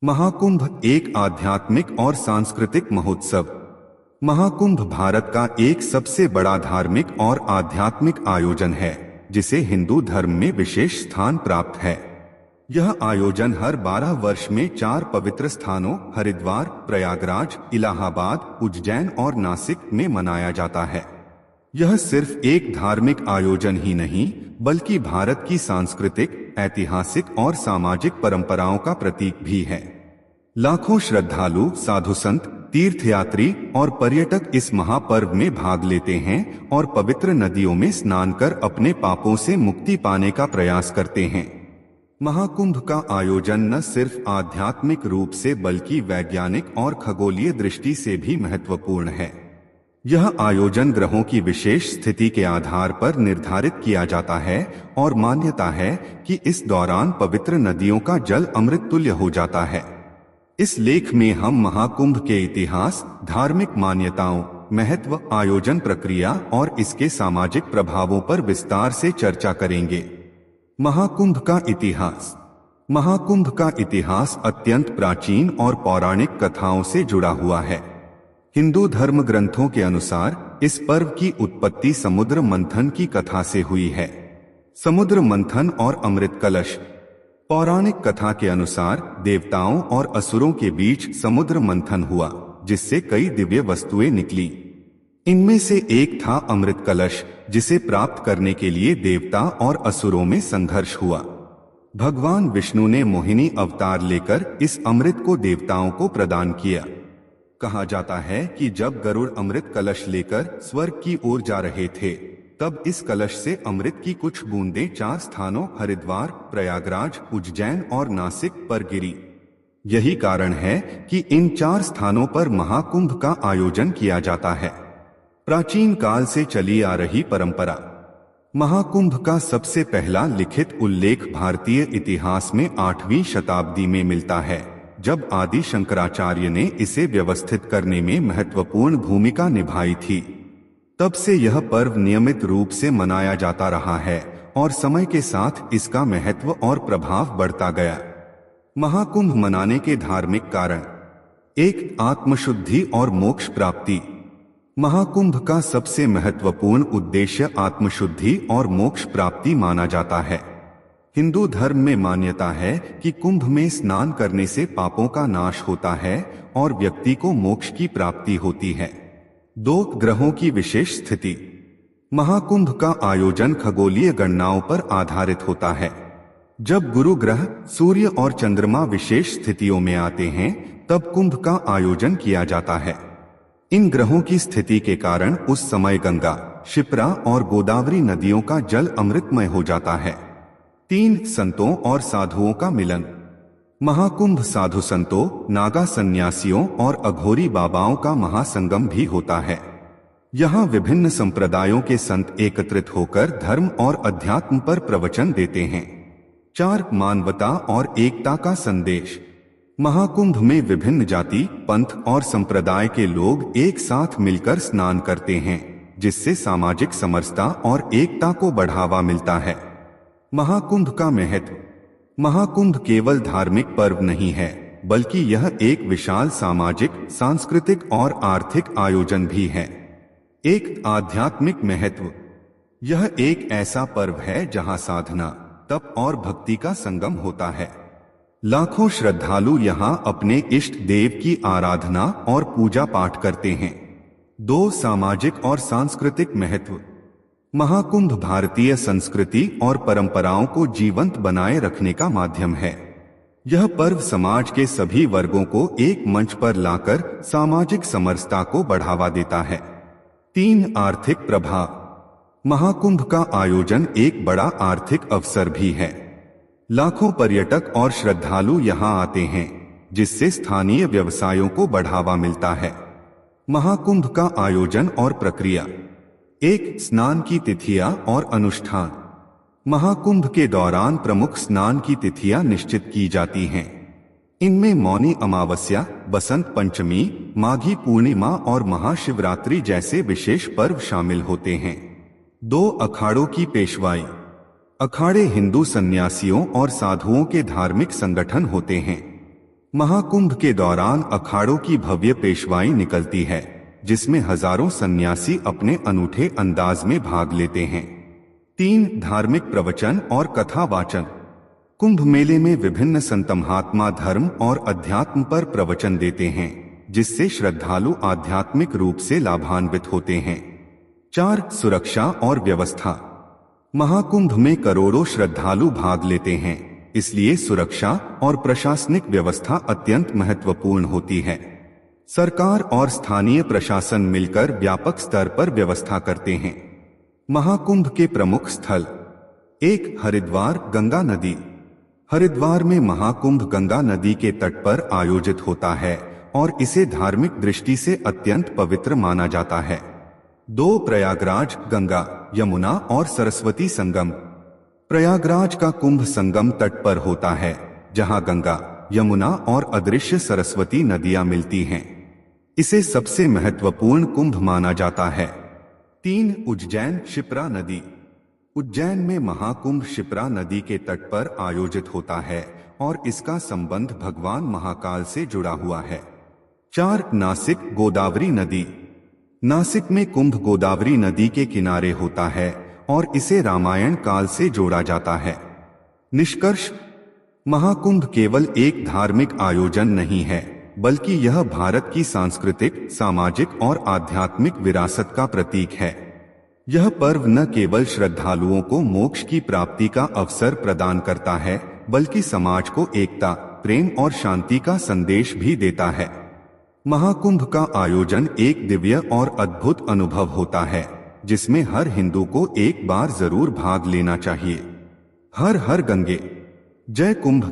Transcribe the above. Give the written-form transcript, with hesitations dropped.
महाकुंभ एक आध्यात्मिक और सांस्कृतिक महोत्सव। महाकुंभ भारत का एक सबसे बड़ा धार्मिक और आध्यात्मिक आयोजन है, जिसे हिंदू धर्म में विशेष स्थान प्राप्त है। यह आयोजन हर 12 वर्ष में 4 पवित्र स्थानों हरिद्वार, प्रयागराज, इलाहाबाद, उज्जैन और नासिक में मनाया जाता है। यह सिर्फ एक धार्मिक आयोजन ही नहीं, बल्कि भारत की सांस्कृतिक, ऐतिहासिक और सामाजिक परंपराओं का प्रतीक भी है। लाखों श्रद्धालु, साधु संत, तीर्थयात्री और पर्यटक इस महापर्व में भाग लेते हैं और पवित्र नदियों में स्नान कर अपने पापों से मुक्ति पाने का प्रयास करते हैं। महाकुंभ का आयोजन न सिर्फ आध्यात्मिक रूप से बल्कि वैज्ञानिक और खगोलीय दृष्टि से भी महत्वपूर्ण है। यह आयोजन ग्रहों की विशेष स्थिति के आधार पर निर्धारित किया जाता है और मान्यता है कि इस दौरान पवित्र नदियों का जल अमृत तुल्य हो जाता है। इस लेख में हम महाकुंभ के इतिहास, धार्मिक मान्यताओं, महत्व, आयोजन प्रक्रिया और इसके सामाजिक प्रभावों पर विस्तार से चर्चा करेंगे। महाकुंभ का इतिहास। महाकुंभ का इतिहास अत्यंत प्राचीन और पौराणिक कथाओं से जुड़ा हुआ है। हिंदू धर्म ग्रंथों के अनुसार इस पर्व की उत्पत्ति समुद्र मंथन की कथा से हुई है। समुद्र मंथन और अमृत कलश। पौराणिक कथा के अनुसार देवताओं और असुरों के बीच समुद्र मंथन हुआ, जिससे कई दिव्य वस्तुएं निकली। इनमें से एक था अमृत कलश, जिसे प्राप्त करने के लिए देवता और असुरों में संघर्ष हुआ। भगवान विष्णु ने मोहिनी अवतार लेकर इस अमृत को देवताओं को प्रदान किया। कहा जाता है कि जब गरुड़ अमृत कलश लेकर स्वर्ग की ओर जा रहे थे, तब इस कलश से अमृत की कुछ बूंदें 4 स्थानों हरिद्वार, प्रयागराज, उज्जैन और नासिक पर गिरी। यही कारण है कि इन 4 स्थानों पर महाकुंभ का आयोजन किया जाता है। प्राचीन काल से चली आ रही परंपरा। महाकुंभ का सबसे पहला लिखित उल्लेख भारतीय इतिहास में 8वीं शताब्दी में मिलता है, जब आदि शंकराचार्य ने इसे व्यवस्थित करने में महत्वपूर्ण भूमिका निभाई थी। तब से यह पर्व नियमित रूप से मनाया जाता रहा है और समय के साथ इसका महत्व और प्रभाव बढ़ता गया। महाकुंभ मनाने के धार्मिक कारण। 1. आत्मशुद्धि और मोक्ष प्राप्ति। महाकुंभ का सबसे महत्वपूर्ण उद्देश्य आत्मशुद्धि और मोक्ष प्राप्ति माना जाता है। हिंदू धर्म में मान्यता है कि कुंभ में स्नान करने से पापों का नाश होता है और व्यक्ति को मोक्ष की प्राप्ति होती है। 2. ग्रहों की विशेष स्थिति। महाकुंभ का आयोजन खगोलीय गणनाओं पर आधारित होता है। जब गुरु ग्रह, सूर्य और चंद्रमा विशेष स्थितियों में आते हैं, तब कुंभ का आयोजन किया जाता है। इन ग्रहों की स्थिति के कारण उस समय गंगा, शिप्रा और गोदावरी नदियों का जल अमृतमय हो जाता है। 3. संतों और साधुओं का मिलन। महाकुंभ साधु संतों, नागा सन्यासियों और अघोरी बाबाओं का महासंगम भी होता है। यहाँ विभिन्न संप्रदायों के संत एकत्रित होकर धर्म और अध्यात्म पर प्रवचन देते हैं। 4. मानवता और एकता का संदेश। महाकुंभ में विभिन्न जाति, पंथ और संप्रदाय के लोग एक साथ मिलकर स्नान करते हैं, जिससे सामाजिक समरसता और एकता को बढ़ावा मिलता है। महाकुंभ का महत्व। महाकुंभ केवल धार्मिक पर्व नहीं है, बल्कि यह एक विशाल सामाजिक, सांस्कृतिक और आर्थिक आयोजन भी है। 1. आध्यात्मिक महत्व। यह एक ऐसा पर्व है जहां साधना, तप और भक्ति का संगम होता है। लाखों श्रद्धालु यहां अपने इष्ट देव की आराधना और पूजा पाठ करते हैं। 2. सामाजिक और सांस्कृतिक महत्व। महाकुंभ भारतीय संस्कृति और परंपराओं को जीवंत बनाए रखने का माध्यम है। यह पर्व समाज के सभी वर्गों को एक मंच पर लाकर सामाजिक समरसता को बढ़ावा देता है। 3. आर्थिक प्रभाव। महाकुंभ का आयोजन एक बड़ा आर्थिक अवसर भी है। लाखों पर्यटक और श्रद्धालु यहां आते हैं, जिससे स्थानीय व्यवसायों को बढ़ावा मिलता है। महाकुंभ का आयोजन और प्रक्रिया। 1. स्नान की तिथियां और अनुष्ठान। महाकुंभ के दौरान प्रमुख स्नान की तिथियां निश्चित की जाती हैं। इनमें मौनी अमावस्या, बसंत पंचमी, माघी पूर्णिमा और महाशिवरात्रि जैसे विशेष पर्व शामिल होते हैं। 2. अखाड़ों की पेशवाई। अखाड़े हिंदू सन्यासियों और साधुओं के धार्मिक संगठन होते हैं। महाकुंभ के दौरान अखाड़ों की भव्य पेशवाई निकलती है, जिसमें हजारों सन्यासी अपने अनूठे अंदाज में भाग लेते हैं। 3 धार्मिक प्रवचन और कथा वाचन। कुंभ मेले में विभिन्न संत महात्मा धर्म और अध्यात्म पर प्रवचन देते हैं, जिससे श्रद्धालु आध्यात्मिक रूप से लाभान्वित होते हैं। 4 सुरक्षा और व्यवस्था। महाकुंभ में करोड़ों श्रद्धालु भाग लेते हैं, इसलिए सुरक्षा और प्रशासनिक व्यवस्था अत्यंत महत्वपूर्ण होती है। सरकार और स्थानीय प्रशासन मिलकर व्यापक स्तर पर व्यवस्था करते हैं। महाकुंभ के प्रमुख स्थल। 1 हरिद्वार गंगा नदी। हरिद्वार में महाकुंभ गंगा नदी के तट पर आयोजित होता है और इसे धार्मिक दृष्टि से अत्यंत पवित्र माना जाता है। 2 प्रयागराज गंगा, यमुना और सरस्वती संगम। प्रयागराज का कुंभ संगम तट पर होता है, जहां गंगा, यमुना और अदृश्य सरस्वती नदियां मिलती हैं। इसे सबसे महत्वपूर्ण कुंभ माना जाता है। 3 उज्जैन क्षिप्रा नदी। उज्जैन में महाकुंभ क्षिप्रा नदी के तट पर आयोजित होता है और इसका संबंध भगवान महाकाल से जुड़ा हुआ है। 4 नासिक गोदावरी नदी। नासिक में कुंभ गोदावरी नदी के किनारे होता है और इसे रामायण काल से जोड़ा जाता है। निष्कर्ष, महाकुंभ केवल एक धार्मिक आयोजन नहीं है, बल्कि यह भारत की सांस्कृतिक, सामाजिक और आध्यात्मिक विरासत का प्रतीक है। यह पर्व न केवल श्रद्धालुओं को मोक्ष की प्राप्ति का अवसर प्रदान करता है, बल्कि समाज को एकता, प्रेम और शांति का संदेश भी देता है। महाकुंभ का आयोजन एक दिव्य और अद्भुत अनुभव होता है, जिसमें हर हिंदू को एक बार जरूर भाग लेना चाहिए। हर हर गंगे। जय कुंभ।